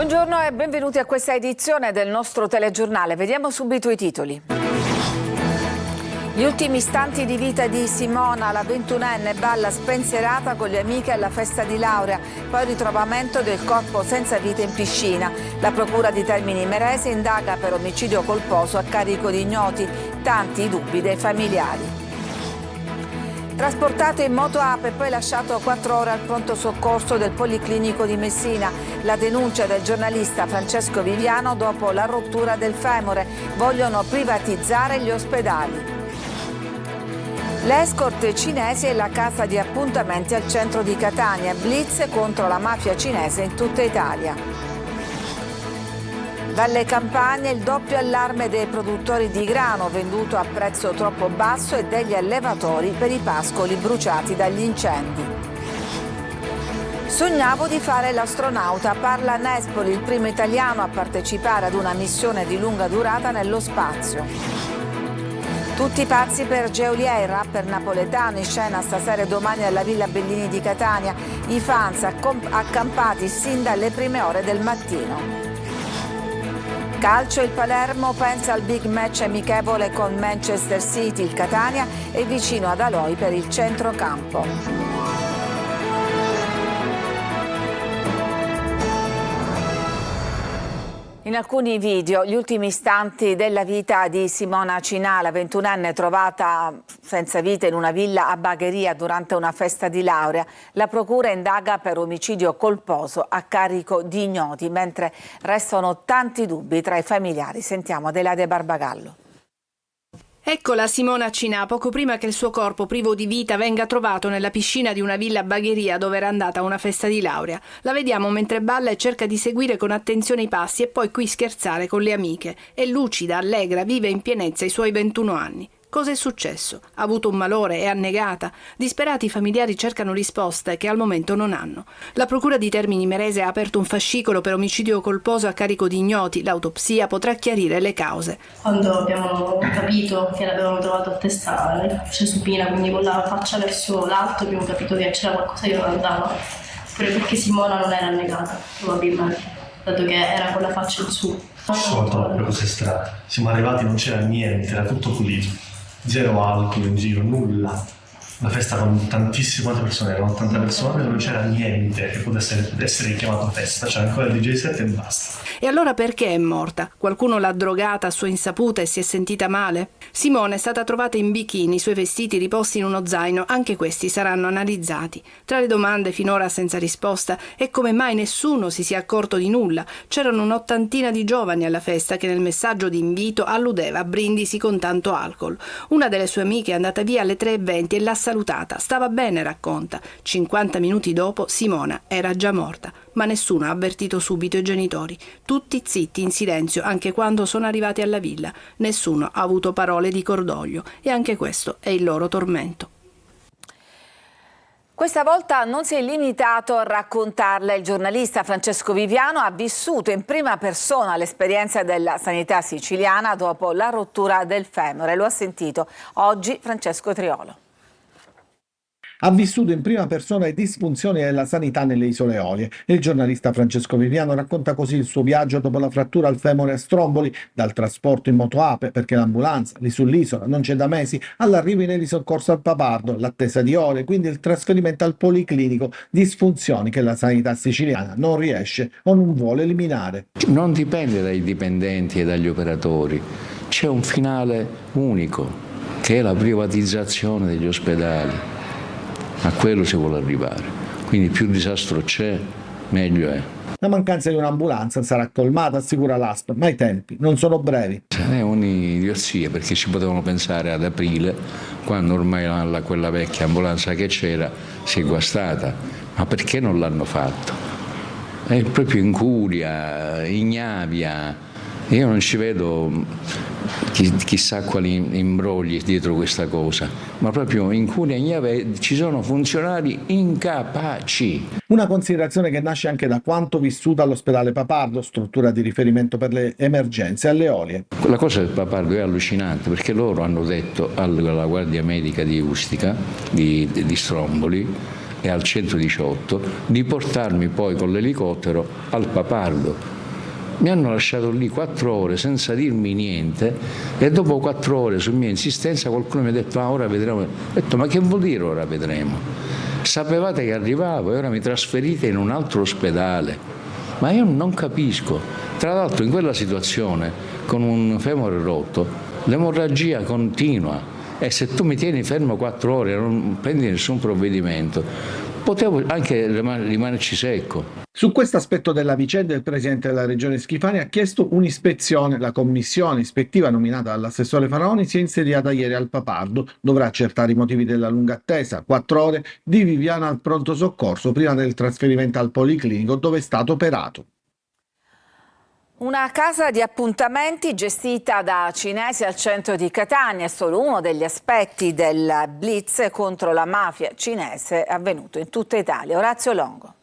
Buongiorno e benvenuti a questa edizione del nostro telegiornale. Vediamo subito i titoli. Gli ultimi istanti di vita di Simona, la 21enne, balla spensierata con le amiche alla festa di laurea, poi il ritrovamento del corpo senza vita in piscina. La procura di Termini Imerese indaga per omicidio colposo a carico di ignoti, tanti i dubbi dei familiari. Trasportato in moto ape e poi lasciato 4 ore al pronto soccorso del Policlinico di Messina. La denuncia del giornalista Francesco Viviano dopo la rottura del femore. Vogliono privatizzare gli ospedali. L'escort cinese e la casa di appuntamenti al centro di Catania. Blitz contro la mafia cinese in tutta Italia. Dalle campagne il doppio allarme dei produttori di grano venduto a prezzo troppo basso e degli allevatori per i pascoli bruciati dagli incendi. Sognavo di fare l'astronauta, parla Nespoli, il primo italiano a partecipare ad una missione di lunga durata nello spazio. Tutti pazzi per Geolier, il rapper napoletano in scena stasera e domani alla Villa Bellini di Catania. I fans accampati sin dalle prime ore del mattino. Calcio, il Palermo pensa al big match amichevole con Manchester City, il Catania è vicino ad Aloi per il centrocampo. In alcuni video gli ultimi istanti della vita di Simona Cinà, la 21enne trovata senza vita in una villa a Bagheria durante una festa di laurea. La procura indaga per omicidio colposo a carico di ignoti, mentre restano tanti dubbi tra i familiari. Sentiamo Adelaide Barbagallo. Eccola Simona Cinà, poco prima che il suo corpo privo di vita venga trovato nella piscina di una villa a Bagheria dove era andata a una festa di laurea. La vediamo mentre balla e cerca di seguire con attenzione i passi e poi qui scherzare con le amiche. È lucida, allegra, vive in pienezza i suoi 21 anni. Cosa è successo? Ha avuto un malore? È annegata? Disperati i familiari cercano risposte che al momento non hanno. La procura di Termini Imerese ha aperto un fascicolo per omicidio colposo a carico di ignoti. L'autopsia potrà chiarire le cause. Quando abbiamo capito che l'avevano trovato a testa nella supina, quindi con la faccia verso l'alto, abbiamo capito che c'era qualcosa che non andava. Pure perché Simona non era annegata, probabilmente, dato che era con la faccia in su. Sono troppe cose strane. Siamo arrivati, non c'era niente, era tutto pulito. Zero alcol in giro, nulla. Una festa con tantissime persone, erano 80 persone, non c'era niente che potesse essere chiamato festa, c'era ancora il DJ set e basta. E allora perché è morta? Qualcuno l'ha drogata a sua insaputa e si è sentita male? Simona è stata trovata in bikini, i suoi vestiti riposti in uno zaino, anche questi saranno analizzati. Tra le domande finora senza risposta è come mai nessuno si sia accorto di nulla. C'erano un'ottantina di giovani alla festa che nel messaggio di invito alludeva a brindisi con tanto alcol. Una delle sue amiche è andata via alle 3:20 e l'ha salutata. Stava bene, racconta. 50 minuti dopo Simona era già morta, ma nessuno ha avvertito subito i genitori. Tutti zitti, in silenzio, anche quando sono arrivati alla villa. Nessuno ha avuto parole di cordoglio e anche questo è il loro tormento. Questa volta non si è limitato a raccontarla. Il giornalista Francesco Viviano ha vissuto in prima persona l'esperienza della sanità siciliana dopo la rottura del femore. Lo ha sentito oggi Francesco Triolo. Ha vissuto in prima persona le disfunzioni della sanità nelle Isole Eolie. Il giornalista Francesco Viviano racconta così il suo viaggio dopo la frattura al femore a Stromboli, dal trasporto in moto ape perché l'ambulanza lì sull'isola non c'è da mesi, all'arrivo in elisoccorso al Papardo, l'attesa di ore, quindi il trasferimento al Policlinico, disfunzioni che la sanità siciliana non riesce o non vuole eliminare. Non dipende dai dipendenti e dagli operatori, c'è un finale unico che è la privatizzazione degli ospedali. A quello si vuole arrivare, quindi più disastro c'è, meglio è. La mancanza di un'ambulanza sarà colmata, assicura l'ASP, ma i tempi non sono brevi. È un'idiozia perché ci potevano pensare ad aprile, quando ormai quella vecchia ambulanza che c'era si è guastata, ma perché non l'hanno fatto? È proprio incuria, ignavia. Io non ci vedo chissà quali imbrogli dietro questa cosa, ma proprio in Cunea ci sono funzionari incapaci. Una considerazione che nasce anche da quanto vissuto all'ospedale Papardo, struttura di riferimento per le emergenze alle Eolie. La cosa del Papardo è allucinante perché loro hanno detto alla Guardia Medica di Ustica, di Stromboli e al 118 di portarmi poi con l'elicottero al Papardo. Mi hanno lasciato lì 4 ore senza dirmi niente e dopo 4 ore su mia insistenza qualcuno mi ha detto ora vedremo. Ho detto ma che vuol dire ora vedremo? Sapevate che arrivavo e ora mi trasferite in un altro ospedale. Ma io non capisco. Tra l'altro in quella situazione con un femore rotto l'emorragia continua e se tu mi tieni fermo 4 ore e non prendi nessun provvedimento potevo anche rimanerci secco. Su questo aspetto della vicenda il presidente della regione Schifani ha chiesto un'ispezione. La commissione ispettiva nominata dall'assessore Faraoni si è insediata ieri al Papardo. Dovrà accertare i motivi della lunga attesa, 4 ore di Viviana al pronto soccorso prima del trasferimento al Policlinico dove è stato operato. Una casa di appuntamenti gestita da cinesi al centro di Catania è solo uno degli aspetti del blitz contro la mafia cinese avvenuto in tutta Italia. Orazio Longo.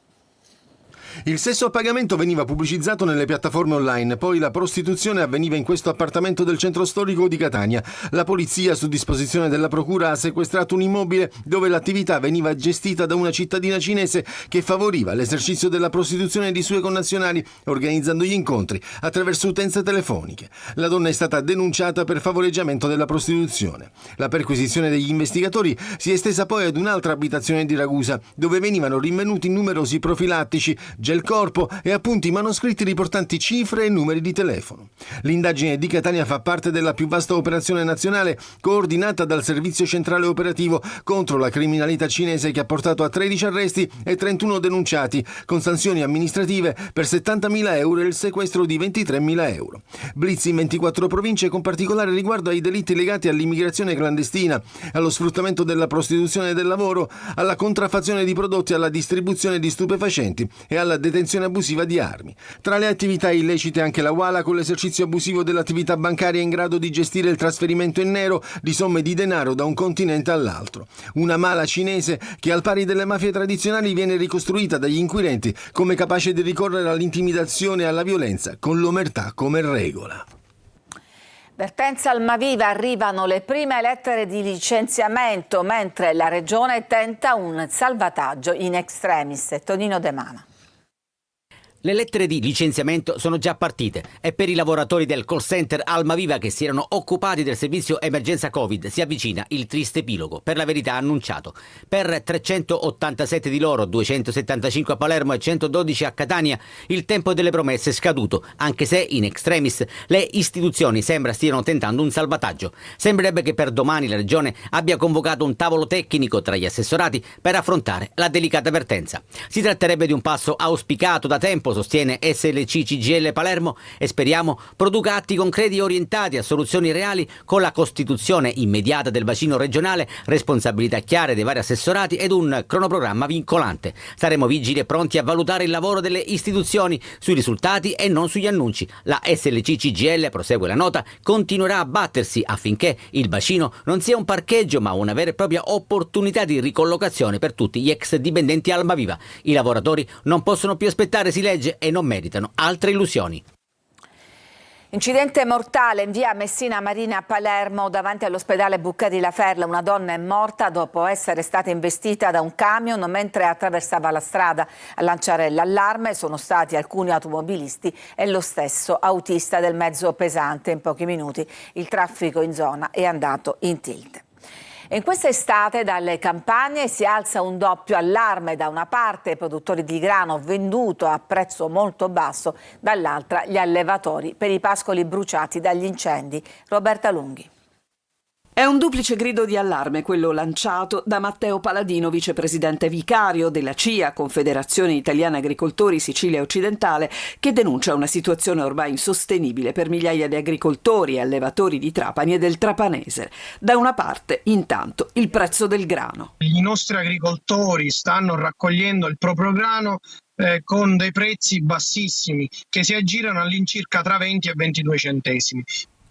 Il sesso a pagamento veniva pubblicizzato nelle piattaforme online, poi la prostituzione avveniva in questo appartamento del centro storico di Catania. La polizia, su disposizione della procura, ha sequestrato un immobile dove l'attività veniva gestita da una cittadina cinese che favoriva l'esercizio della prostituzione di suoi connazionali, organizzando gli incontri attraverso utenze telefoniche. La donna è stata denunciata per favoreggiamento della prostituzione. La perquisizione degli investigatori si è estesa poi ad un'altra abitazione di Ragusa, dove venivano rinvenuti numerosi profilattici, gel corpo e appunti manoscritti riportanti cifre e numeri di telefono. L'indagine di Catania fa parte della più vasta operazione nazionale coordinata dal Servizio Centrale Operativo contro la criminalità cinese che ha portato a 13 arresti e 31 denunciati, con sanzioni amministrative per 70.000 euro e il sequestro di 23.000 euro. Blitz in 24 province con particolare riguardo ai delitti legati all'immigrazione clandestina, allo sfruttamento della prostituzione e del lavoro, alla contraffazione di prodotti, alla distribuzione di stupefacenti e alla detenzione abusiva di armi. Tra le attività illecite anche la Wala con l'esercizio abusivo dell'attività bancaria in grado di gestire il trasferimento in nero di somme di denaro da un continente all'altro. Una mala cinese che al pari delle mafie tradizionali viene ricostruita dagli inquirenti come capace di ricorrere all'intimidazione e alla violenza con l'omertà come regola. Vertenza Almaviva, arrivano le prime lettere di licenziamento mentre la regione tenta un salvataggio in extremis. Tonino De Mana. Le lettere di licenziamento sono già partite e per i lavoratori del call center Almaviva che si erano occupati del servizio emergenza Covid si avvicina il triste epilogo, per la verità annunciato. Per 387 di loro, 275 a Palermo e 112 a Catania, il tempo delle promesse è scaduto, anche se in extremis le istituzioni sembra stiano tentando un salvataggio. Sembrerebbe che per domani la Regione abbia convocato un tavolo tecnico tra gli assessorati per affrontare la delicata vertenza. Si tratterebbe di un passo auspicato da tempo, sostiene SLC CGIL Palermo, e speriamo produca atti concreti orientati a soluzioni reali con la costituzione immediata del bacino regionale, responsabilità chiare dei vari assessorati ed un cronoprogramma vincolante. Saremo vigili e pronti a valutare il lavoro delle istituzioni sui risultati e non sugli annunci. La SLC CGIL, prosegue la nota, continuerà a battersi affinché il bacino non sia un parcheggio ma una vera e propria opportunità di ricollocazione per tutti gli ex dipendenti Almaviva. I lavoratori non possono più aspettare, si legge, e non meritano altre illusioni. Incidente mortale in via Messina Marina a Palermo davanti all'ospedale Bucca La Ferla. Una donna è morta dopo essere stata investita da un camion mentre attraversava la strada. A lanciare l'allarme sono stati alcuni automobilisti e lo stesso autista del mezzo pesante. In pochi minuti il traffico in zona è andato in tilt. In questa estate dalle campagne si alza un doppio allarme: da una parte i produttori di grano venduto a prezzo molto basso, dall'altra gli allevatori per i pascoli bruciati dagli incendi. Roberta Lunghi. È un duplice grido di allarme quello lanciato da Matteo Paladino, vicepresidente vicario della CIA, Confederazione Italiana Agricoltori Sicilia Occidentale, che denuncia una situazione ormai insostenibile per migliaia di agricoltori e allevatori di Trapani e del Trapanese. Da una parte, intanto, il prezzo del grano. I nostri agricoltori stanno raccogliendo il proprio grano con dei prezzi bassissimi che si aggirano all'incirca tra 20 e 22 centesimi.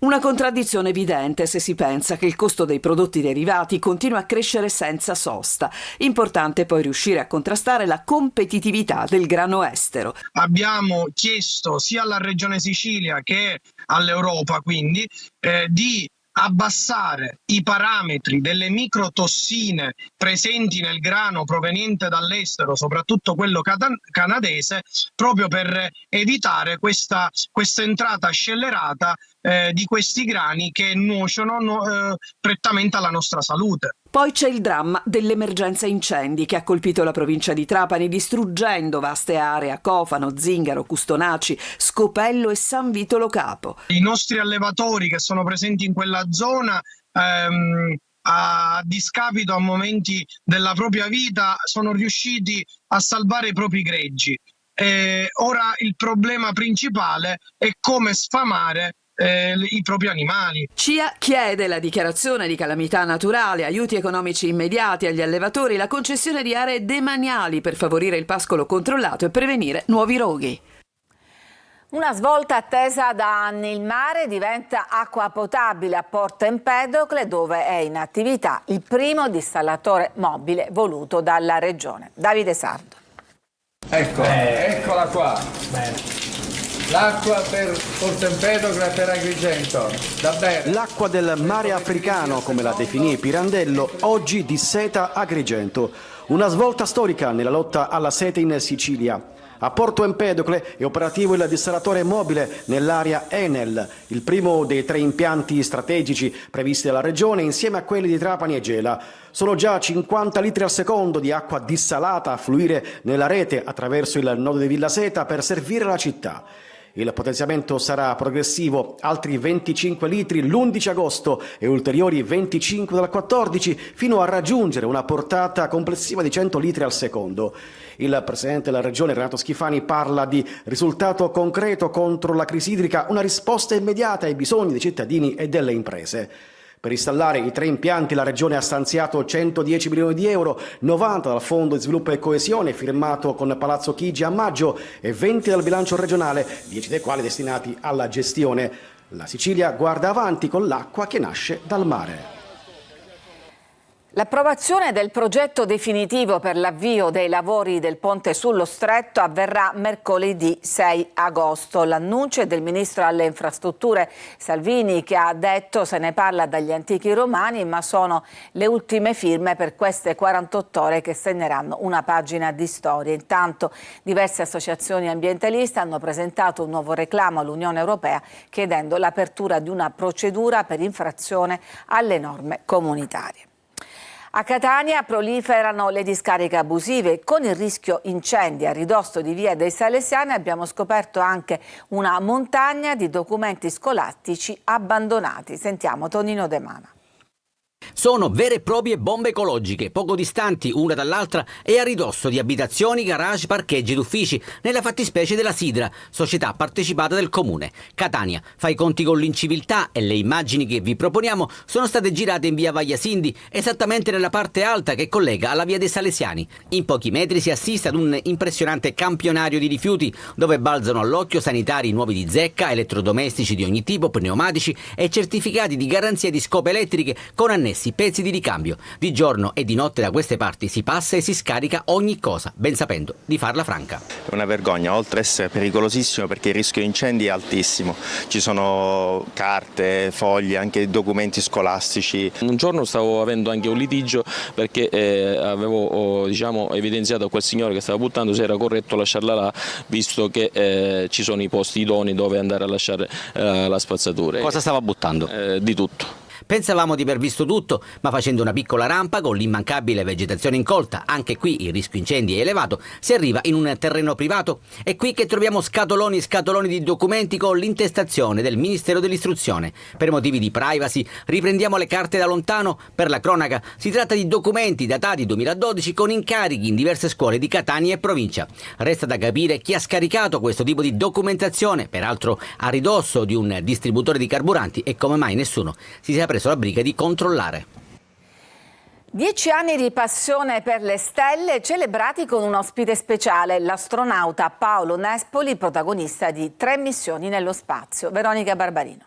Una contraddizione evidente se si pensa che il costo dei prodotti derivati continua a crescere senza sosta. Importante poi riuscire a contrastare la competitività del grano estero. Abbiamo chiesto sia alla Regione Sicilia che all'Europa quindi di abbassare i parametri delle microtossine presenti nel grano proveniente dall'estero, soprattutto quello canadese, proprio per evitare questa entrata scellerata di questi grani che nuociono prettamente alla nostra salute. Poi c'è il dramma dell'emergenza incendi che ha colpito la provincia di Trapani, distruggendo vaste aree a Cofano, Zingaro, Custonaci, Scopello e San Vito Lo Capo. I nostri allevatori che sono presenti in quella zona, a discapito a momenti della propria vita, sono riusciti a salvare i propri greggi. Ora il problema principale è come sfamare i propri animali. CIA chiede la dichiarazione di calamità naturale, aiuti economici immediati agli allevatori, la concessione di aree demaniali per favorire il pascolo controllato e prevenire nuovi roghi. Una svolta attesa da anni. Il mare diventa acqua potabile a Porto Empedocle, dove è in attività il primo dissalatore mobile voluto dalla regione. Davide Sardo. Eccola qua. L'acqua per Porto Empedocle e per Agrigento. Da bene. L'acqua del mare africano, come la definì Pirandello, oggi disseta Agrigento. Una svolta storica nella lotta alla sete in Sicilia. A Porto Empedocle è operativo il dissalatore mobile nell'area Enel, il primo dei 3 impianti strategici previsti dalla regione insieme a quelli di Trapani e Gela. Sono già 50 litri al secondo di acqua dissalata a fluire nella rete attraverso il nodo di Villa Seta per servire la città. Il potenziamento sarà progressivo, altri 25 litri l'11 agosto e ulteriori 25 dal 14 fino a raggiungere una portata complessiva di 100 litri al secondo. Il presidente della regione Renato Schifani parla di risultato concreto contro la crisi idrica, una risposta immediata ai bisogni dei cittadini e delle imprese. Per installare i 3 impianti la Regione ha stanziato 110 milioni di euro, 90 dal Fondo di Sviluppo e Coesione firmato con Palazzo Chigi a maggio e 20 dal bilancio regionale, 10 dei quali destinati alla gestione. La Sicilia guarda avanti con l'acqua che nasce dal mare. L'approvazione del progetto definitivo per l'avvio dei lavori del ponte sullo Stretto avverrà mercoledì 6 agosto. L'annuncio è del ministro alle infrastrutture Salvini, che ha detto se ne parla dagli antichi romani, ma sono le ultime firme per queste 48 ore che segneranno una pagina di storia. Intanto diverse associazioni ambientaliste hanno presentato un nuovo reclamo all'Unione Europea chiedendo l'apertura di una procedura per infrazione alle norme comunitarie. A Catania proliferano le discariche abusive. Con il rischio incendi a ridosso di Via dei Salesiani abbiamo scoperto anche una montagna di documenti scolastici abbandonati. Sentiamo Tonino De Mana. Sono vere e proprie bombe ecologiche, poco distanti una dall'altra e a ridosso di abitazioni, garage, parcheggi ed uffici, nella fattispecie della Sidra, società partecipata del comune. Catania fa i conti con l'inciviltà e le immagini che vi proponiamo sono state girate in via Vagliasindi, esattamente nella parte alta che collega alla via dei Salesiani. In pochi metri si assiste ad un impressionante campionario di rifiuti dove balzano all'occhio sanitari nuovi di zecca, elettrodomestici di ogni tipo, pneumatici e certificati di garanzia di scope elettriche con annessi pezzi di ricambio. Di giorno e di notte da queste parti si passa e si scarica ogni cosa, ben sapendo di farla franca. È una vergogna, oltre ad essere pericolosissimo perché il rischio di incendi è altissimo. Ci sono carte, fogli, anche documenti scolastici. Un giorno stavo avendo anche un litigio perché avevo evidenziato a quel signore che stava buttando se era corretto lasciarla là, visto che ci sono i posti idonei dove andare a lasciare la spazzatura. Cosa stava buttando? Di tutto. Pensavamo di aver visto tutto, ma facendo una piccola rampa con l'immancabile vegetazione incolta, anche qui il rischio incendi è elevato, si arriva in un terreno privato. È qui che troviamo scatoloni e scatoloni di documenti con l'intestazione del Ministero dell'Istruzione. Per motivi di privacy riprendiamo le carte da lontano. Per la cronaca si tratta di documenti datati 2012 con incarichi in diverse scuole di Catania e provincia. Resta da capire chi ha scaricato questo tipo di documentazione, peraltro a ridosso di un distributore di carburanti, e come mai nessuno si sia preso la briga di controllare. 10 anni di passione per le stelle celebrati con un ospite speciale, l'astronauta Paolo Nespoli, protagonista di 3 missioni nello spazio. Veronica Barbarino.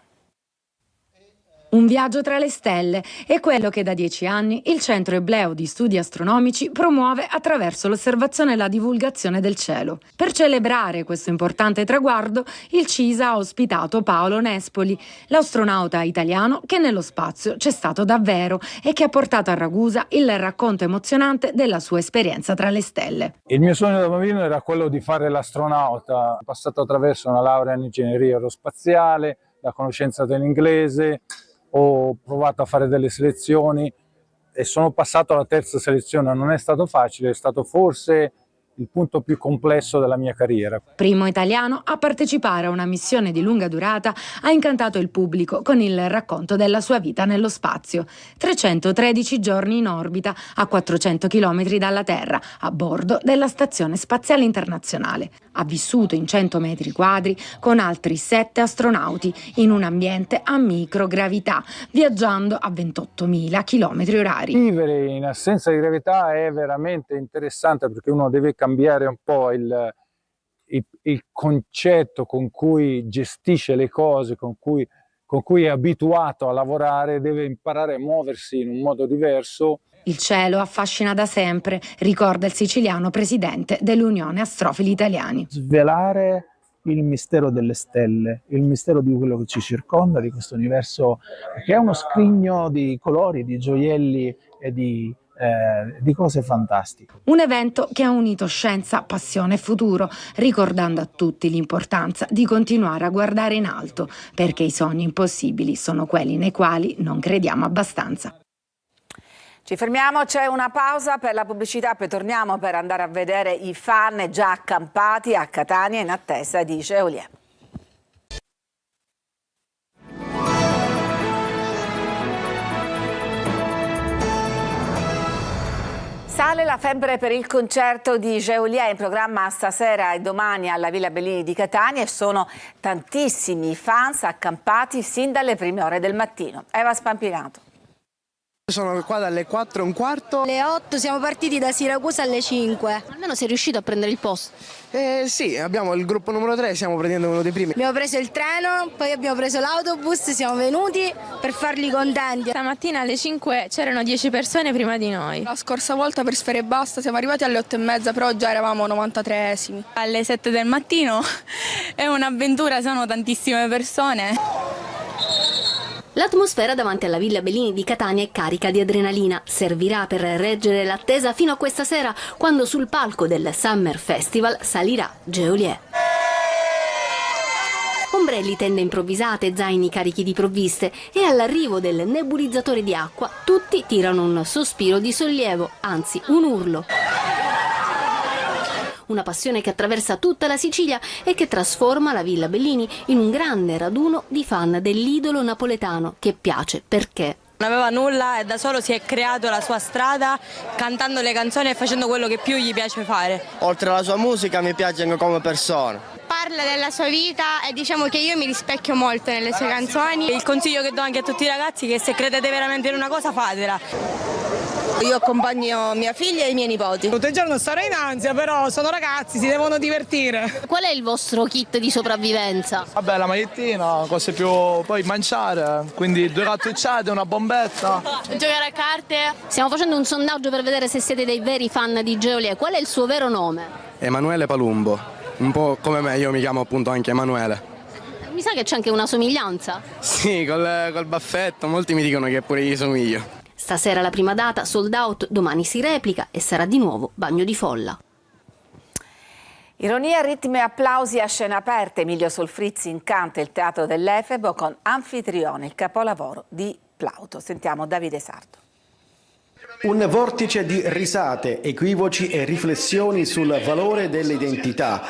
Un viaggio tra le stelle è quello che da 10 anni il Centro Ebleo di Studi Astronomici promuove attraverso l'osservazione e la divulgazione del cielo. Per celebrare questo importante traguardo, il CISA ha ospitato Paolo Nespoli, l'astronauta italiano che nello spazio c'è stato davvero e che ha portato a Ragusa il racconto emozionante della sua esperienza tra le stelle. Il mio sogno da bambino era quello di fare l'astronauta. Ho passato attraverso una laurea in ingegneria aerospaziale, la conoscenza dell'inglese. Ho provato a fare delle selezioni e sono passato alla terza selezione. Non è stato facile, è stato forse il punto più complesso della mia carriera. Primo italiano a partecipare a una missione di lunga durata, ha incantato il pubblico con il racconto della sua vita nello spazio. 313 giorni in orbita a 400 km dalla Terra, a bordo della Stazione Spaziale Internazionale. Ha vissuto in 100 metri quadri con altri 7 astronauti in un ambiente a microgravità, viaggiando a 28.000 km orari. Vivere in assenza di gravità è veramente interessante perché uno deve cambiare un po' il concetto con cui gestisce le cose, con cui è abituato a lavorare, deve imparare a muoversi in un modo diverso. Il cielo affascina da sempre, ricorda il siciliano presidente dell'Unione Astrofili Italiani. Svelare il mistero delle stelle, il mistero di quello che ci circonda, di questo universo che è uno scrigno di colori, di gioielli e di cose fantastiche. Un evento che ha unito scienza, passione e futuro, ricordando a tutti l'importanza di continuare a guardare in alto, perché i sogni impossibili sono quelli nei quali non crediamo abbastanza. Ci fermiamo, c'è una pausa per la pubblicità, poi torniamo per andare a vedere i fan già accampati a Catania in attesa di Geolier. Sale la febbre per il concerto di Geolier in programma stasera e domani alla Villa Bellini di Catania e sono tantissimi i fans accampati sin dalle prime ore del mattino. Eva Spampinato. Sono qua dalle 4:15. Alle 8 siamo partiti da Siracusa alle 5. Almeno sei riuscito a prendere il posto? Sì, abbiamo il gruppo numero 3, stiamo prendendo uno dei primi. Abbiamo preso il treno, poi abbiamo preso l'autobus, siamo venuti per farli contenti. Stamattina alle 5 c'erano 10 persone prima di noi. La scorsa volta per Sfera Ebbasta siamo arrivati alle 8:30, però già eravamo 93esimi. Alle 7 del mattino è un'avventura, sono tantissime persone. L'atmosfera davanti alla Villa Bellini di Catania è carica di adrenalina. Servirà per reggere l'attesa fino a questa sera, quando sul palco del Summer Festival salirà Geolier. Ombrelli, tende improvvisate, zaini carichi di provviste e all'arrivo del nebulizzatore di acqua tutti tirano un sospiro di sollievo, anzi un urlo. Una passione che attraversa tutta la Sicilia e che trasforma la Villa Bellini in un grande raduno di fan dell'idolo napoletano che piace perché non aveva nulla e da solo si è creato la sua strada cantando le canzoni e facendo quello che più gli piace fare. Oltre alla sua musica mi piace anche come persona. Parla della sua vita e diciamo che io mi rispecchio molto nelle sue canzoni. Il consiglio che do anche a tutti i ragazzi è che se credete veramente in una cosa fatela. Io accompagno mia figlia e i miei nipoti. Tutto il giorno starò in ansia, però sono ragazzi, si devono divertire. Qual è il vostro kit di sopravvivenza? Vabbè, la magliettina, cose più... poi mangiare, quindi 2 cartucciate, una bombetta. Giocare a carte. Stiamo facendo un sondaggio per vedere se siete dei veri fan di Geolier. Qual è il suo vero nome? Emanuele Palumbo, un po' come me, io mi chiamo appunto anche Emanuele. Mi sa che c'è anche una somiglianza. Sì, col baffetto, molti mi dicono che pure io somiglio. Stasera la prima data, sold out, domani si replica e sarà di nuovo bagno di folla. Ironia, ritmi e applausi a scena aperta. Emilio Solfrizzi incanta il Teatro dell'Efebo con Anfitrione, il capolavoro di Plauto. Sentiamo Davide Sardo. Un vortice di risate, equivoci e riflessioni sul valore dell'identità.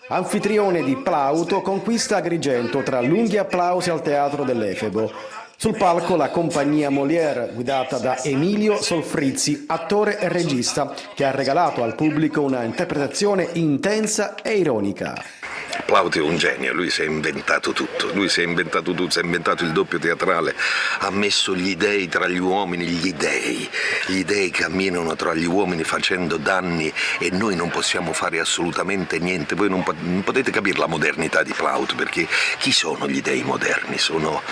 Anfitrione di Plauto conquista Agrigento tra lunghi applausi al Teatro dell'Efebo. Sul palco la compagnia Molière, guidata da Emilio Solfrizzi, attore e regista, che ha regalato al pubblico una interpretazione intensa e ironica. Plaut è un genio, lui si è inventato tutto, si è inventato il doppio teatrale, ha messo gli dei tra gli uomini, gli dei camminano tra gli uomini facendo danni e noi non possiamo fare assolutamente niente. Voi non potete capire la modernità di Plaut, perché chi sono gli dei moderni? Sono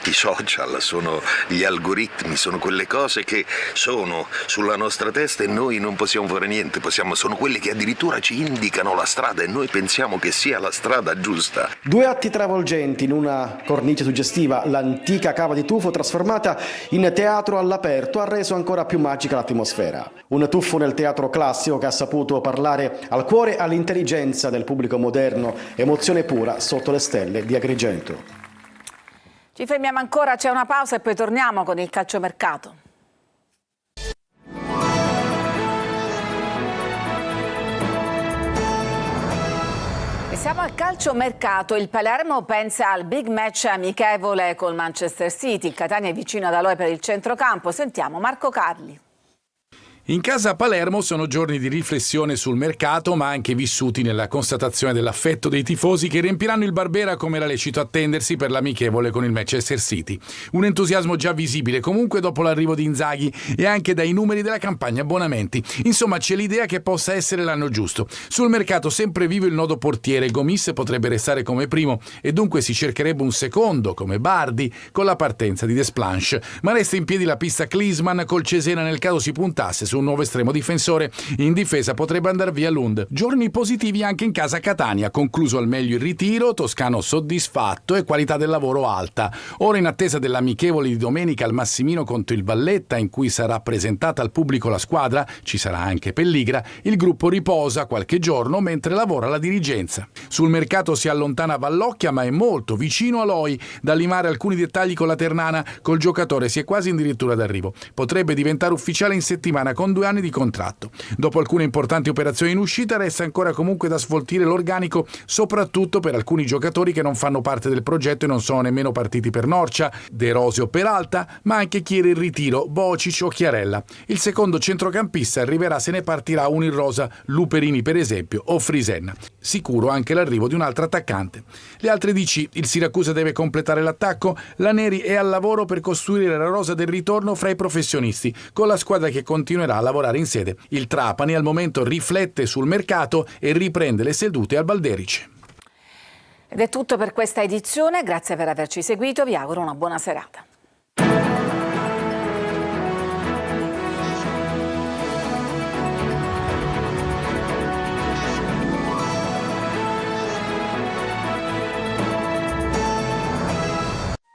i social, sono gli algoritmi, sono quelle cose che sono sulla nostra testa e noi non possiamo fare niente, sono quelli che addirittura ci indicano la strada e noi pensiamo che sia la strada giusta. 2 atti travolgenti in una cornice suggestiva. L'antica cava di tufo trasformata in teatro all'aperto ha reso ancora più magica l'atmosfera. Un tuffo nel teatro classico che ha saputo parlare al cuore e all'intelligenza del pubblico moderno, emozione pura sotto le stelle di Agrigento. Ci fermiamo ancora, c'è una pausa e poi torniamo con il calciomercato. Siamo al calciomercato, il Palermo pensa al big match amichevole col Manchester City, il Catania è vicino ad Aloy per il centrocampo, sentiamo Marco Carli. In casa a Palermo sono giorni di riflessione sul mercato, ma anche vissuti nella constatazione dell'affetto dei tifosi che riempiranno il Barbera come era lecito attendersi per l'amichevole con il Manchester City. Un entusiasmo già visibile comunque dopo l'arrivo di Inzaghi e anche dai numeri della campagna abbonamenti. Insomma, c'è l'idea che possa essere l'anno giusto. Sul mercato sempre vivo il nodo portiere, Gomis potrebbe restare come primo e dunque si cercherebbe un secondo come Bardi con la partenza di Desplanche. Ma resta in piedi la pista Klinsmann col Cesena nel caso si puntasse su un nuovo estremo difensore. In difesa potrebbe andare via Lund. Giorni positivi anche in casa Catania, concluso al meglio il ritiro, Toscano soddisfatto e qualità del lavoro alta. Ora in attesa dell'amichevole di domenica al Massimino contro il Valletta, in cui sarà presentata al pubblico la squadra, ci sarà anche Pelligra, il gruppo riposa qualche giorno mentre lavora la dirigenza. Sul mercato si allontana Vallocchia, ma è molto vicino a Loi. Da limare alcuni dettagli con la Ternana, col giocatore si è quasi addirittura d'arrivo. Potrebbe diventare ufficiale in settimana con 2 anni di contratto. Dopo alcune importanti operazioni in uscita resta ancora comunque da sfoltire l'organico, soprattutto per alcuni giocatori che non fanno parte del progetto e non sono nemmeno partiti per Norcia, De Rosio o Peralta, ma anche chi era in ritiro, Bocic o Chiarella. Il secondo centrocampista arriverà se ne partirà uno in rosa, Luperini per esempio o Frisenna. Sicuro anche l'arrivo di un altro attaccante. Le altre DC, il Siracusa deve completare l'attacco, la Neri è al lavoro per costruire la rosa del ritorno fra i professionisti, con la squadra che continuerà a lavorare in sede. Il Trapani al momento riflette sul mercato e riprende le sedute al Balderice. Ed è tutto per questa edizione, grazie per averci seguito, vi auguro una buona serata.